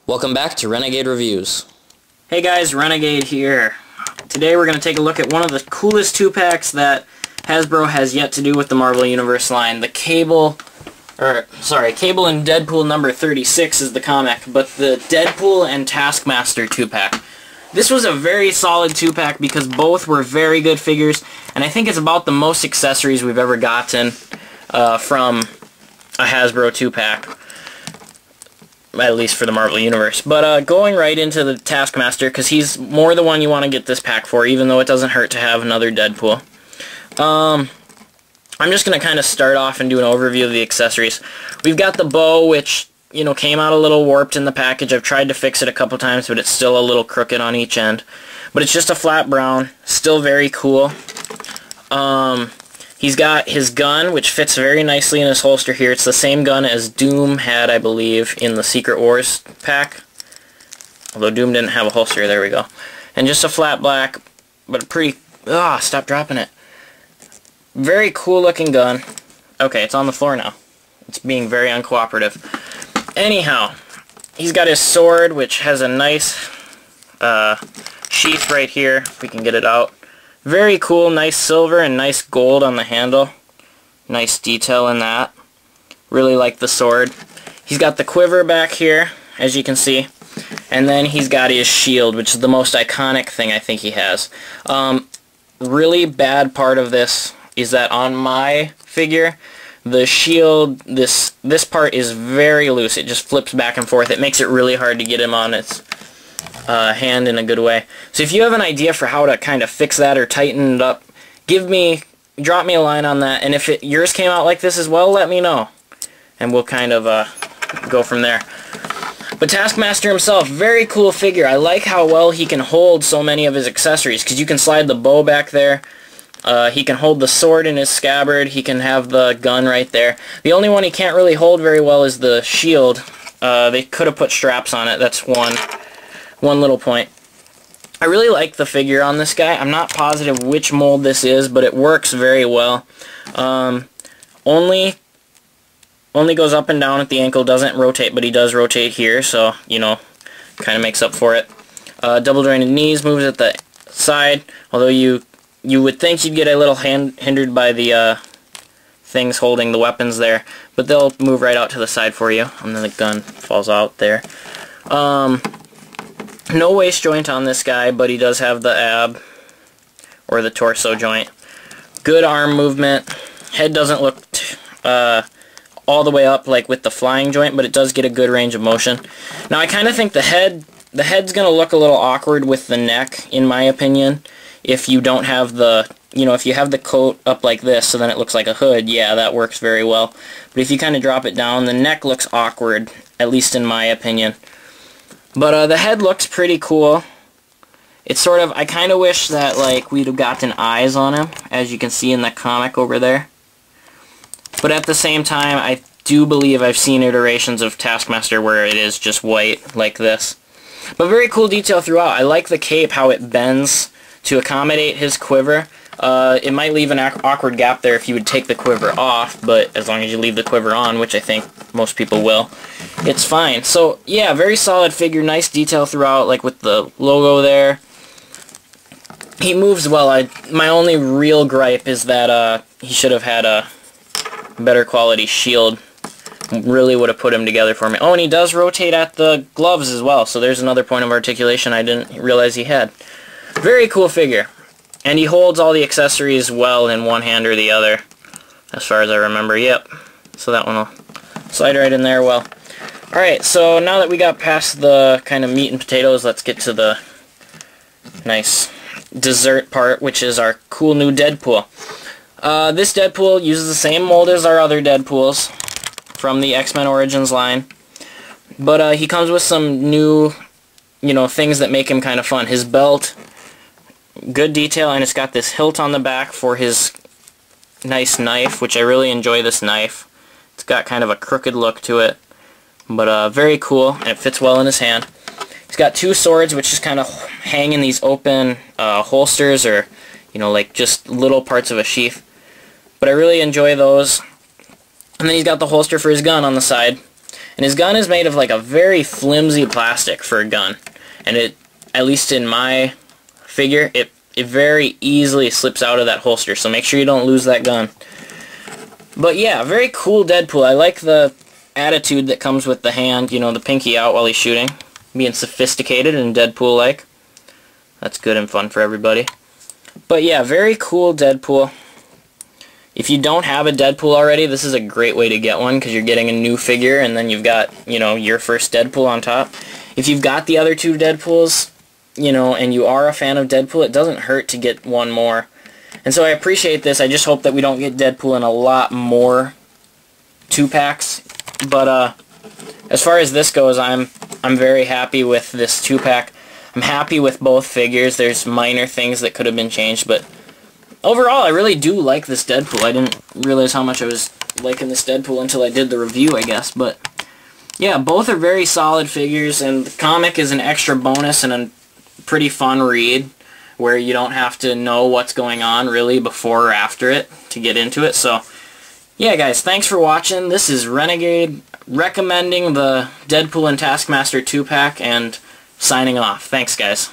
Welcome back to Renegade Reviews. Hey guys, Renegade here. Today we're going to take a look at one of the coolest 2-packs that Hasbro has yet to do with the Marvel Universe line. The Cable and Deadpool number 36 is the comic, but the Deadpool and Taskmaster 2-pack. This was a very solid 2-pack because both were very good figures, and I think it's about the most accessories we've ever gotten from a Hasbro 2-pack. At least for the Marvel Universe. But going right into the Taskmaster, because he's more the one you want to get this pack for, even though it doesn't hurt to have another Deadpool. I'm just going to kind of start off and do an overview of the accessories. We've got the bow, which, you know, came out a little warped in the package. I've tried to fix it a couple times, but it's still a little crooked on each end. But it's just a flat brown. Still very cool. He's got his gun, which fits very nicely in his holster here. It's the same gun as Doom had, I believe, in the Secret Wars pack. Although Doom didn't have a holster, there we go. And just a flat black, but a pretty... stop dropping it. Very cool looking gun. Okay, it's on the floor now. It's being very uncooperative. Anyhow, he's got his sword, which has a nice sheath right here, if we can get it out. Very cool, nice silver and nice gold on the handle. Nice detail in that. Really like the sword. He's got the quiver back here, as you can see. And then he's got his shield, which is the most iconic thing I think he has. Really bad part of this is that on my figure, the shield, this part is very loose. It just flips back and forth. It makes it really hard to get him on its hand in a good way. So if you have an idea for how to kind of fix that or tighten it up, drop me a line on that. And if yours came out like this as well, let me know. And we'll kind of go from there. But Taskmaster himself, very cool figure. I like how well he can hold so many of his accessories, because you can slide the bow back there. He can hold the sword in his scabbard. He can have the gun right there. The only one he can't really hold very well is the shield. They could have put straps on it. That's one little point. I really like the figure on this guy. I'm not positive which mold this is, but it works very well. Only goes up and down at the ankle, doesn't rotate, but he does rotate here, so, you know, kind of makes up for it. Double jointed knees, moves at the side, although you would think you'd get a little hindered by the things holding the weapons there, but they'll move right out to the side for you, and then the gun falls out there. No waist joint on this guy, but he does have the ab, or the torso joint. Good arm movement. Head doesn't look all the way up like with the flying joint, but it does get a good range of motion. Now I kind of think the head's going to look a little awkward with the neck, in my opinion, if you don't have the, you know, if you have the coat up like this, so then it looks like a hood, yeah, that works very well. But if you kind of drop it down, the neck looks awkward, at least in my opinion. But the head looks pretty cool. It's sort of, I kind of wish that, like, we'd have gotten eyes on him, as you can see in the comic over there. But at the same time, I do believe I've seen iterations of Taskmaster where it is just white, like this. But very cool detail throughout. I like the cape, how it bends to accommodate his quiver. It might leave an awkward gap there if you would take the quiver off, but as long as you leave the quiver on, which I think most people will, it's fine. So, yeah, very solid figure, nice detail throughout, like with the logo there. He moves well. My only real gripe is that he should have had a better quality shield. Really would have put him together for me. Oh, and he does rotate at the gloves as well, so there's another point of articulation I didn't realize he had. Very cool figure. And he holds all the accessories well in one hand or the other, as far as I remember. Yep. So that one will slide right in there well. Alright, so now that we got past the kind of meat and potatoes, let's get to the nice dessert part, which is our cool new Deadpool. This Deadpool uses the same mold as our other Deadpools from the X-Men Origins line. But he comes with some new, you know, things that make him kind of fun. His belt, good detail, and it's got this hilt on the back for his nice knife, which I really enjoy this knife. It's got kind of a crooked look to it, but very cool, and it fits well in his hand. He's got two swords, which just kind of hang in these open holsters, or, you know, like just little parts of a sheath. But I really enjoy those. And then he's got the holster for his gun on the side. And his gun is made of like a very flimsy plastic for a gun. And it, at least in my figure, it very easily slips out of that holster. So make sure you don't lose that gun. But yeah, very cool Deadpool. I like the attitude that comes with the hand, you know, the pinky out while he's shooting. Being sophisticated and Deadpool-like. That's good and fun for everybody. But yeah, very cool Deadpool. If you don't have a Deadpool already, this is a great way to get one because you're getting a new figure and then you've got, you know, your first Deadpool on top. If you've got the other two Deadpools, you know, and you are a fan of Deadpool, it doesn't hurt to get one more. And so I appreciate this. I just hope that we don't get Deadpool in a lot more 2-packs. But as far as this goes, I'm very happy with this 2-pack. I'm happy with both figures. There's minor things that could have been changed, but overall, I really do like this Deadpool. I didn't realize how much I was liking this Deadpool until I did the review, I guess. But yeah, both are very solid figures, and the comic is an extra bonus and a pretty fun read where you don't have to know what's going on really before or after it to get into it. So yeah, guys, thanks for watching. This is Renegade recommending the Deadpool and Taskmaster 2-pack and signing off. Thanks, guys.